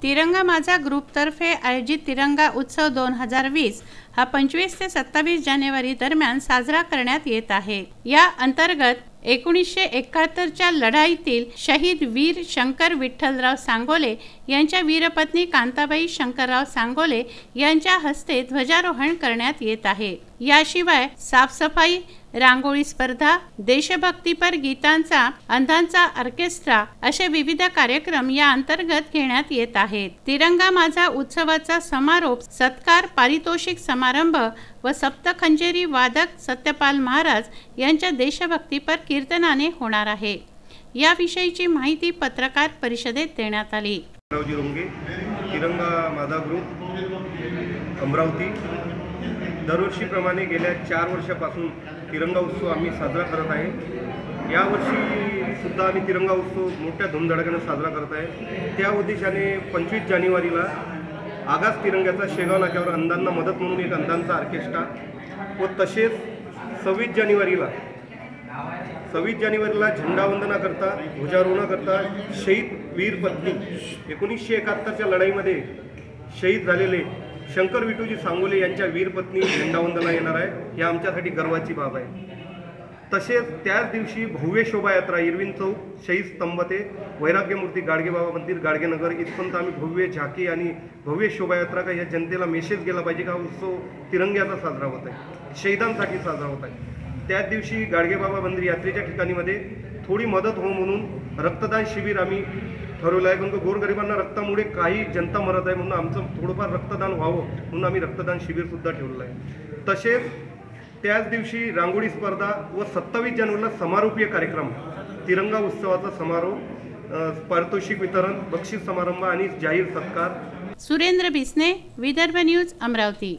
तिरंगा माझा ग्रुपतर्फे आयोजित तिरंगा उत्सव 2020 हा 25 ते 27 जानेवारी दरम्यान साजरा करण्यात येत आहे। या अंतर्गत 1971च्या लढाईतील शहीद वीर शंकर विठ्ठलराव सांगोले यांच्या वीरपत्नी कांताबाई शंकरराव सांगोले यांच्या हस्ते ध्वजारोहण करण्यात येत आहे। याशिवाय साफसफाई, रांगोळी स्पर्धा, देशभक्तीपर गीतांचा, अंधांचा ऑर्केस्ट्रा असे विविध कार्यक्रम या अंतर्गत घेण्यात येत आहेत। तिरंगा माझा उत्सवाचा समारोप सत्कार, पारितोषिक समारंभ व सप्तखंजेरी वादक सत्यपाल महाराज यांच्या देशभक्तीपर कीर्तनाने होणार आहे। याविषयीची माहिती पत्रकार परिषदेत देण्यात आली। तिरंगा माझा ग्रुप अमरावती दरवर्षीप्रमाणे गेल्या 4 वर्षापासून तिरंगा उत्सव आम्ही साजरा करत आहे। यावर्षी सुद्धा आम्ही तिरंगा उत्सव मोठ्या धूमधडाक्याने साजरा करत आहे। त्या उद्देशाने 25 जानेवारीला आगास तिरंग्याचा शेगाव नाक्यावर अंधांना मदत म्हणून एक अंधांचा ऑर्केस्ट्रा व तसेच 26 जानेवारीला झेंडावंदनाकरता, ध्वजारोहणाकरता शहीद वीर पत्नी 1971च्या लढाईमध्ये शहीद झालेले शंकर विठूजी सांगोले यांच्या वीरपत्नी झेंडावंदना येणार आहे। ही आमच्यासाठी गर्वाची बाब आहे। तसेच त्याच दिवशी भव्य शोभायात्रा इरविन चौक, शहीद स्तंभ ते वैराग्यमूर्ती गाडगेबाबा मंदिर, गाडगेनगर इथपर्यंत आम्ही भव्य झाकी आणि भव्य शोभायात्रा का या जनतेला मेसेज गेला पाहिजे का उत्सव तिरंग्याचा साजरा होत आहे, शहीदांसाठी साजरा होत आहे। त्याच दिवशी गाडगेबाबा मंदिर यात्रेच्या ठिकाणीमध्ये थोडी मदत हो म्हणून रक्तदान शिबिर आम्ही ठरवलं आहे। कारण गोरगरिबांना रक्तामुळे काही जनता मरत आहे म्हणून आमचं थोडंफार रक्तदान व्हावं म्हणून आम्ही रक्तदान शिबिरसुद्धा ठेवलं आहे। तसेच त्याच दिवशी रांगोळी स्पर्धा व 27 जानेवारीला समारोपीय कार्यक्रम, तिरंगा उत्सवाचा समारोप, पारितोषिक वितरण, बक्षीस समारंभ आणि जाहीर सत्कार। सुरेंद्र बिस्ने, विदर्भ न्यूज, अमरावती।